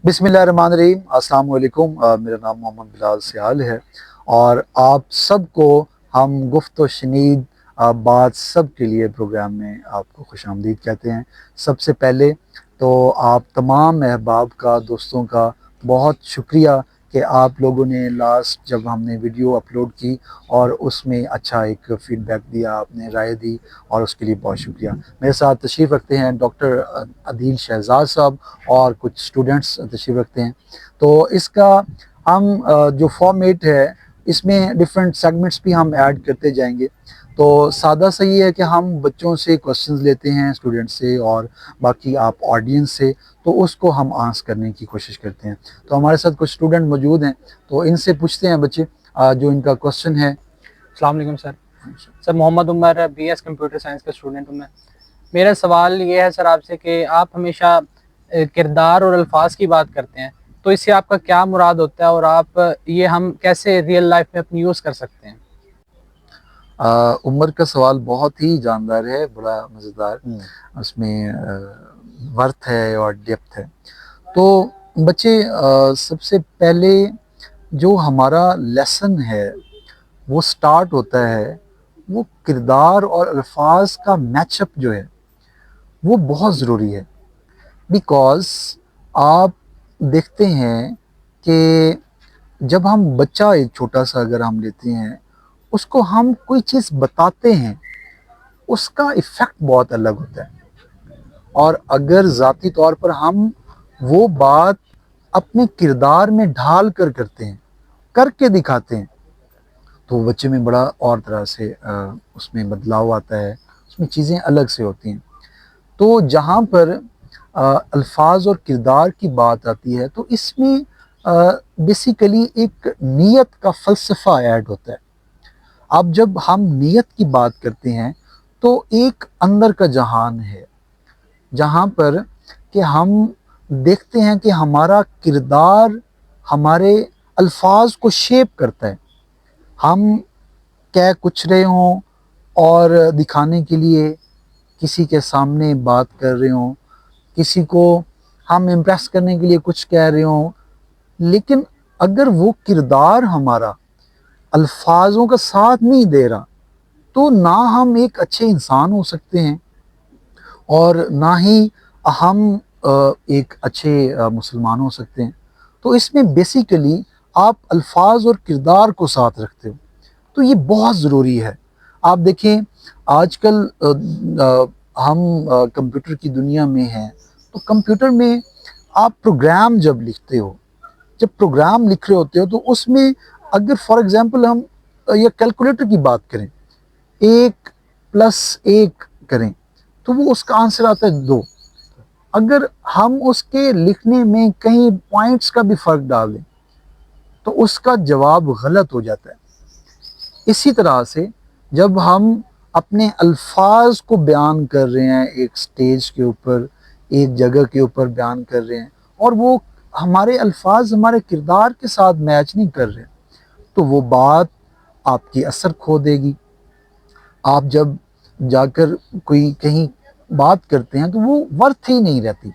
बिस्मिल्लाहिर्रहमानिर्रहीम। अस्सलाम वालेकुम। मेरा नाम मोहम्मद बिलाल सियाल है और आप सबको हम गुफ्त व शनीद बात सब के लिए प्रोग्राम में आपको खुशामदीद कहते हैं। सबसे पहले तो आप तमाम अहबाब का, दोस्तों का बहुत शुक्रिया कि आप लोगों ने लास्ट जब हमने वीडियो अपलोड की और उसमें अच्छा एक फ़ीडबैक दिया, आपने राय दी और उसके लिए बहुत शुक्रिया। मेरे साथ तशरीफ़ रखते हैं डॉक्टर अदील शहजाद साहब और कुछ स्टूडेंट्स तशरीफ़ रखते हैं। तो इसका हम जो फॉर्मेट है इसमें डिफरेंट सेगमेंट्स भी हम ऐड करते जाएंगे। तो सादा सा ये है कि हम बच्चों से क्वेश्चंस लेते हैं, स्टूडेंट्स से और बाकी आप ऑडियंस से, तो उसको हम आंसर करने की कोशिश करते हैं। तो हमारे साथ कुछ स्टूडेंट मौजूद हैं, तो इनसे पूछते हैं बच्चे जो इनका क्वेश्चन है। अस्सलाम वालेकुम sir. Sir Mohammad Umar BS computer science का स्टूडेंट हूँ मैं। मेरा सवाल ये है सर आपसे कि आप हमेशा किरदार और अल्फाज की बात करते हैं, तो इससे आपका क्या मुराद होता है और आप ये हम कैसे रियल लाइफ में अपनी यूज़ कर सकते हैं? उमर का सवाल बहुत ही जानदार है, बड़ा मज़ेदार, उसमें वर्थ है और डेप्थ है। तो बच्चे सबसे पहले जो हमारा लेसन है वो स्टार्ट होता है, वो किरदार और अल्फाज का मैचअप जो है वो बहुत ज़रूरी है। बिकॉज़ आप देखते हैं कि जब हम बच्चा एक छोटा सा अगर हम लेते हैं, उसको हम कोई चीज़ बताते हैं, उसका इफ़ेक्ट बहुत अलग होता है। और अगर ज़ाती तौर पर हम वो बात अपने किरदार में ढाल कर करते हैं, करके दिखाते हैं, तो बच्चे में बड़ा और तरह से उसमें बदलाव आता है, उसमें चीज़ें अलग से होती हैं। तो जहाँ पर अल्फाज और किरदार की बात आती है, तो इसमें बेसिकली एक नीयत का फ़लसफ़ा ऐड होता है। अब जब हम नीयत की बात करते हैं तो एक अंदर का जहान है, जहाँ पर कि हम देखते हैं कि हमारा किरदार हमारे अल्फाज को शेप करता है। हम कह कुछ रहे हों और दिखाने के लिए किसी के सामने बात कर रहे हों, किसी को हम इम्प्रेस करने के लिए कुछ कह रहे हों, लेकिन अगर वो किरदार हमारा अल्फाजों का साथ नहीं दे रहा, तो ना हम एक अच्छे इंसान हो सकते हैं और ना ही हम एक अच्छे मुसलमान हो सकते हैं। तो इसमें बेसिकली आप अल्फाज और किरदार को साथ रखते हो, तो ये बहुत ज़रूरी है। आप देखें आजकल हम कंप्यूटर की दुनिया में हैं, तो कंप्यूटर में आप प्रोग्राम जब लिखते हो, जब प्रोग्राम लिख रहे होते हो, तो उसमें अगर फॉर एग्ज़ाम्पल हम या कैलकुलेटर की बात करें, 1+1 करें तो वो उसका आंसर आता है 2। अगर हम उसके लिखने में कहीं पॉइंट्स का भी फ़र्क डाल दें तो उसका जवाब गलत हो जाता है। इसी तरह से जब हम अपने अल्फाज को बयान कर रहे हैं, एक स्टेज के ऊपर, एक जगह के ऊपर बयान कर रहे हैं और वो हमारे अल्फाज हमारे किरदार के साथ मैच नहीं कर रहे, तो वो बात आपकी असर खो देगी। आप जब जाकर कोई कहीं बात करते हैं तो वो वर्थ ही नहीं रहती।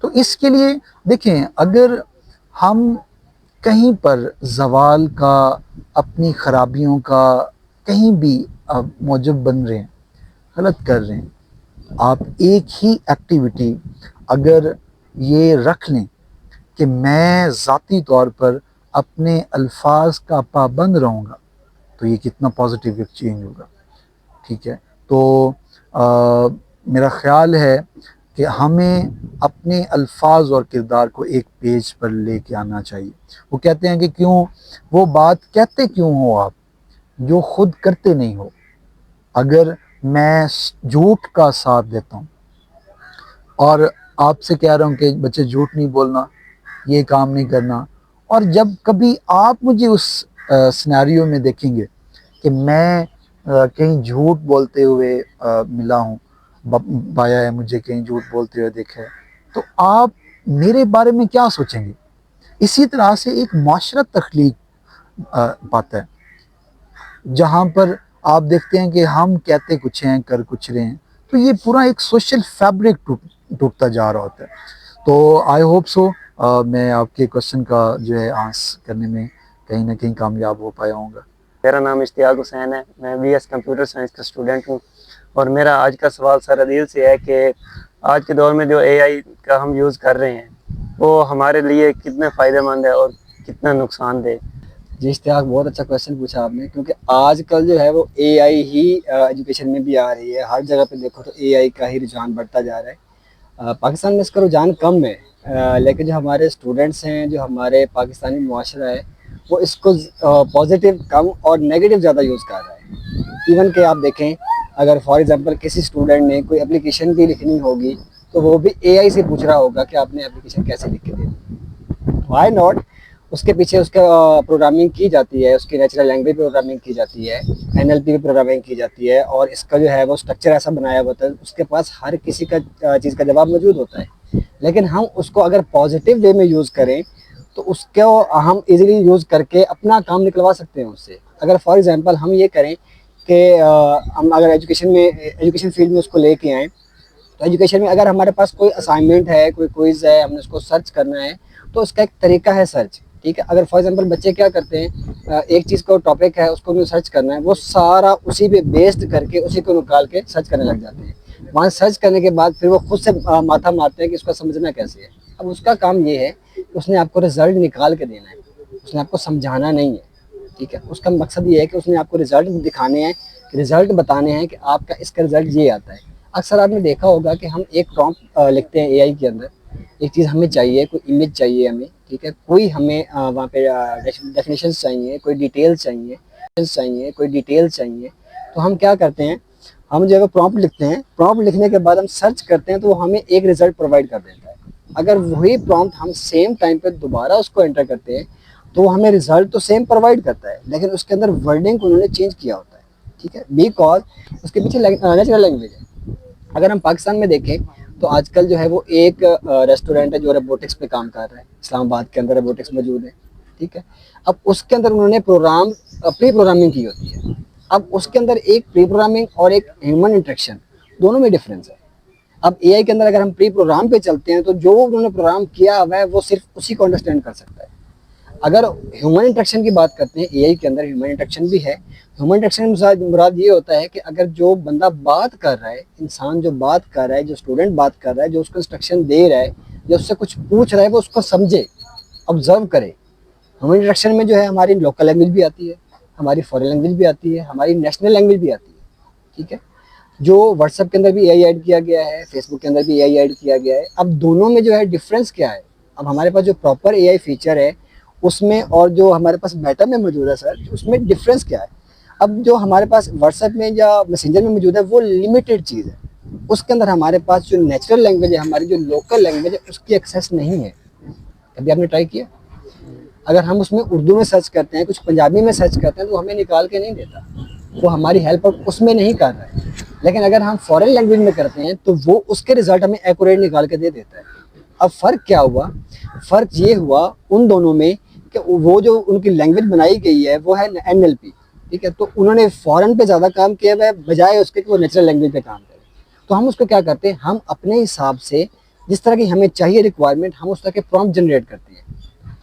तो इसके लिए देखें, अगर हम कहीं पर ज़वाल का, अपनी ख़राबियों का कहीं भी मौजब बन रहे हैं, गलत कर रहे हैं, आप एक ही एक्टिविटी अगर ये रख लें कि मैं ज़ाती तौर पर अपने अल्फाज का पाबंद रहूँगा, तो ये कितना पॉजिटिव एक चेंज होगा। ठीक है, तो मेरा ख़्याल है कि हमें अपने अल्फाज और किरदार को एक पेज पर लेके आना चाहिए। वो कहते हैं कि क्यों वो बात कहते क्यों हो आप जो खुद करते नहीं हो। अगर मैं झूठ का साथ देता हूँ और आपसे कह रहा हूँ कि बच्चे झूठ नहीं बोलना, ये काम नहीं करना, और जब कभी आप मुझे उस सिनेरियो में देखेंगे कि मैं कहीं झूठ बोलते हुए मिला हूँ, पाया है मुझे कहीं झूठ बोलते हुए देखा है, तो आप मेरे बारे में क्या सोचेंगे। इसी तरह से एक माशरत तख्लीक पाता है, जहाँ पर आप देखते हैं कि हम कहते कुछ हैं, कर कुछ रहे हैं, तो ये पूरा एक सोशल फैब्रिक टूटता जा रहा होता है। तो आई होप सो मैं आपके क्वेश्चन का जो है आंसर करने में कहीं ना कहीं कामयाब हो पाया हूँ। मेरा नाम इश्तियाक हुसैन है, मैं बीएस कंप्यूटर साइंस का स्टूडेंट हूँ। और मेरा आज का सवाल सर अदील से है कि आज के दौर में जो एआई का हम यूज़ कर रहे हैं वो हमारे लिए कितने फ़ायदेमंद है और कितना नुकसानदेह। जी इश्तियाक, बहुत अच्छा क्वेश्चन पूछा आपने, क्योंकि आजकल जो है वो एआई ही एजुकेशन में भी आ रही है। हर जगह पे देखो तो एआई का ही रुझान बढ़ता जा रहा है। पाकिस्तान में इसका रुझान कम है, लेकिन जो हमारे स्टूडेंट्स हैं, जो हमारे पाकिस्तानी मुआशरा है, वो इसको पॉजिटिव कम और नेगेटिव ज़्यादा यूज़ कर रहा है। इवन कि आप देखें, अगर फॉर एग्जांपल किसी स्टूडेंट ने कोई एप्लीकेशन भी लिखनी होगी तो वो भी एआई से पूछ रहा होगा कि आपने एप्लीकेशन कैसे लिख के दी, वाई नॉट। उसके पीछे उसका प्रोग्रामिंग की जाती है, उसकी नेचुरल लैंग्वेज प्रोग्रामिंग की जाती है, एनएलपी प्रोग्रामिंग की जाती है, और इसका जो है वो स्ट्रक्चर ऐसा बनाया होता है, उसके पास हर किसी का चीज़ का जवाब मौजूद होता है। लेकिन हम उसको अगर पॉजिटिव वे में यूज़ करें तो उसको हम इजीली यूज़ करके अपना काम निकलवा सकते हैं उससे। अगर फॉर एग्जांपल हम ये करें कि हम अगर एजुकेशन फील्ड में उसको लेके आएँ, तो एजुकेशन में अगर हमारे पास कोई असाइनमेंट है, कोई क्विज़ है, हमने उसको सर्च करना है, तो उसका एक तरीका है सर्च, ठीक है। अगर फॉर एग्जांपल बच्चे क्या करते हैं, एक चीज़ का टॉपिक है, उसको उन्हें सर्च करना है, वो सारा उसी पे बेस्ड करके उसी को निकाल के सर्च करने लग जाते हैं। वहाँ सर्च करने के बाद फिर वो खुद से माथा मारते हैं कि इसको समझना कैसे है। अब उसका काम ये है कि उसने आपको रिजल्ट निकाल के देना है, उसने आपको समझाना नहीं है, ठीक है। उसका मकसद ये है कि उसने आपको रिजल्ट दिखाने हैं, रिजल्ट बताने हैं कि आपका इसका रिजल्ट ये आता है। अक्सर आपने देखा होगा कि हम एक प्रॉम्प्ट लिखते हैं एआई के अंदर, एक चीज़ हमें चाहिए, कोई इमेज चाहिए हमें, ठीक है, कोई हमें वहाँ पे डेफिनेशंस चाहिए, कोई डिटेल्स चाहिए, तो हम क्या करते हैं, हम जो है प्रॉम्प्ट लिखते हैं। प्रॉम्प्ट लिखने के बाद हम सर्च करते हैं तो वो हमें एक रिजल्ट प्रोवाइड कर देता है। अगर वही प्रॉम्प्ट हम सेम टाइम पे दोबारा उसको एंटर करते हैं तो वो हमें रिजल्ट तो सेम प्रोवाइड करता है, लेकिन उसके अंदर वर्डिंग उन्होंने चेंज किया होता है, ठीक है, बिकॉज उसके पीछे नेचुरल लैंग्वेज है। अगर हम पाकिस्तान में देखें तो आजकल जो है वो एक रेस्टोरेंट है जो रोबोटिक्स पे काम कर रहा है, इस्लामाबाद के अंदर रोबोटिक्स मौजूद है, ठीक है। अब उसके अंदर उन्होंने प्री प्रोग्रामिंग की होती है। अब उसके अंदर एक प्री प्रोग्रामिंग और एक ह्यूमन इंटरेक्शन, दोनों में डिफरेंस है। अब एआई के अंदर अगर हम प्री प्रोग्राम पे चलते हैं तो जो उन्होंने प्रोग्राम किया हुआ है वो सिर्फ उसी को अंडरस्टैंड कर सकता है। अगर ह्यूमन इंटरेक्शन की बात करते हैं, एआई के अंदर ह्यूमन इंटरेक्शन भी है। ह्यूमन इंटरेक्शन मुराद ये होता है कि अगर जो बंदा बात कर रहा है, इंसान जो बात कर रहा है, जो स्टूडेंट बात कर रहा है, जो उसको इंस्ट्रक्शन दे रहा है, जो उससे कुछ पूछ रहा है, वो उसको समझे, ऑब्जर्व करे। ह्यूमन इंटरेक्शन में जो है हमारी लोकल लैंग्वेज भी आती है, हमारी फॉरेन लैंग्वेज भी आती है, हमारी नेशनल लैंग्वेज भी आती है, ठीक है। जो व्हाट्सएप के अंदर भी एआई ऐड किया गया है, फेसबुक के अंदर भी एआई ऐड किया गया है। अब दोनों में जो है डिफरेंस क्या है, अब हमारे पास जो प्रॉपर एआई फीचर है उसमें और जो हमारे पास मेटा में मौजूद है सर, उसमें डिफरेंस क्या है। अब जो हमारे पास व्हाट्सएप में या मैसेंजर में मौजूद है वो लिमिटेड चीज़ है, उसके अंदर हमारे पास जो नेचुरल लैंग्वेज है, हमारी जो लोकल लैंग्वेज है, उसकी एक्सेस नहीं है। कभी आपने ट्राई किया? अगर हम उसमें उर्दू में सर्च करते हैं, कुछ पंजाबी में सर्च करते हैं, तो हमें निकाल के नहीं देता, वो हमारी हेल्प उसमें नहीं कर रहा है। लेकिन अगर हम फॉरेन लैंग्वेज में करते हैं तो वो उसके रिजल्ट हमें एक्यूरेट निकाल के दे देता है। अब फ़र्क क्या हुआ? फ़र्क ये हुआ उन दोनों में कि वो जो उनकी लैंग्वेज बनाई गई है वो है एनएलपी, ठीक है। तो उन्होंने फॉरेन पे ज़्यादा काम किया हुआ है बजाय उसके कि वो नेचुरल लैंग्वेज पे काम करें। तो हम उसको क्या करते हैं, हम अपने हिसाब से जिस तरह की हमें चाहिए रिक्वायरमेंट, हम उस तरह के प्रॉम्प्ट जनरेट करते हैं।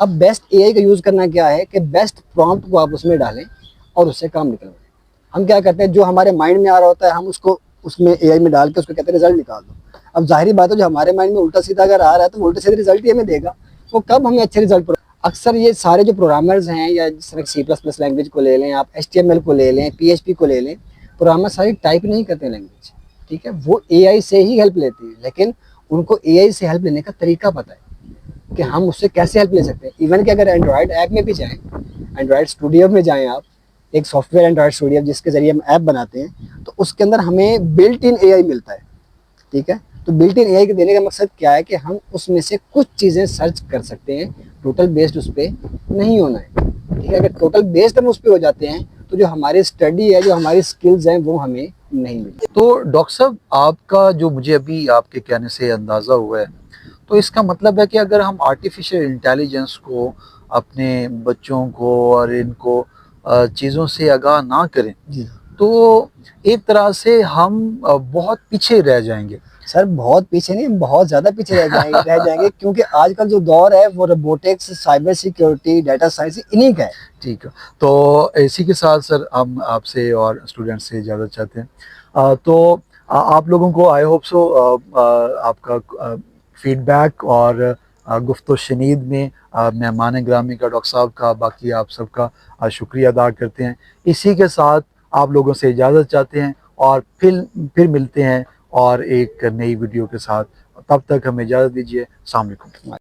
अब बेस्ट एआई का यूज़ करना क्या है कि बेस्ट प्रॉम्प्ट को आप उसमें डालें और उससे काम निकलवाएं। हम क्या करते हैं, जो हमारे माइंड में आ रहा होता है हम उसको उसमें एआई में डाल के उसको कहते हैं रिजल्ट निकाल दो। अब जाहिर बात है जो हमारे माइंड में उल्टा सीधा अगर आ रहा है तो उल्टे सीधे रिजल्ट ही हमें देगा, वो कब हमें अच्छे रिजल्ट। अक्सर ये सारे जो प्रोग्रामर्स हैं, या जिस तरह C++ लैंग्वेज को ले लें, आप HTML को ले लें, PHP को ले लें, प्रोग्रामर सारी टाइप नहीं करते लैंग्वेज, ठीक है। वो एआई से ही हेल्प लेते हैं, लेकिन उनको एआई से हेल्प लेने का तरीका पता है कि हम उससे कैसे हेल्प ले सकते हैं। इवन कि अगर एंड्रॉयड ऐप में भी जाएँ, एंड्रॉयड स्टूडियो में जाएँ आप, एक सॉफ्टवेयर एंड्रॉयड स्टूडियो जिसके ज़रिए हम ऐप बनाते हैं, तो उसके अंदर हमें बिल्ट इन एआई मिलता है, ठीक है। तो बिल्ट इन एआई के देने का मकसद क्या है कि हम उसमें से कुछ चीज़ें सर्च कर सकते हैं, टोटल बेस्ड उस पर नहीं होना है, ठीक है। अगर टोटल बेस्ड हम उस पर हो जाते हैं तो जो हमारी स्टडी है, जो हमारी स्किल्स हैं, वो हमें नहीं मिलती। तो डॉक्टर साहब, आपका जो मुझे अभी आपके कहने से अंदाज़ा हुआ है, तो इसका मतलब है कि अगर हम आर्टिफिशियल इंटेलिजेंस को अपने बच्चों को और इनको चीज़ों से आगाह ना करें तो एक तरह से हम बहुत पीछे रह जाएंगे। सर बहुत पीछे नहीं, हम बहुत ज़्यादा पीछे रह जाएंगे क्योंकि आजकल जो दौर है वो robotics, cyber security, data science इन्हीं का है। ठीक है, तो इसी के साथ सर हम आपसे और स्टूडेंट्स से इजाज़त चाहते हैं। तो आप लोगों को आई होप सो आपका फीडबैक और गुफ्तो शनीद में मेहमान ग्रामी का, डॉक्टर साहब का, बाकी आप सबका शुक्रिया अदा करते हैं। इसी के साथ आप लोगों से इजाज़त चाहते हैं और फिर मिलते हैं और एक नई वीडियो के साथ। तब तक हमें इजाज़त दीजिए। अस्सलाम वालेकुम।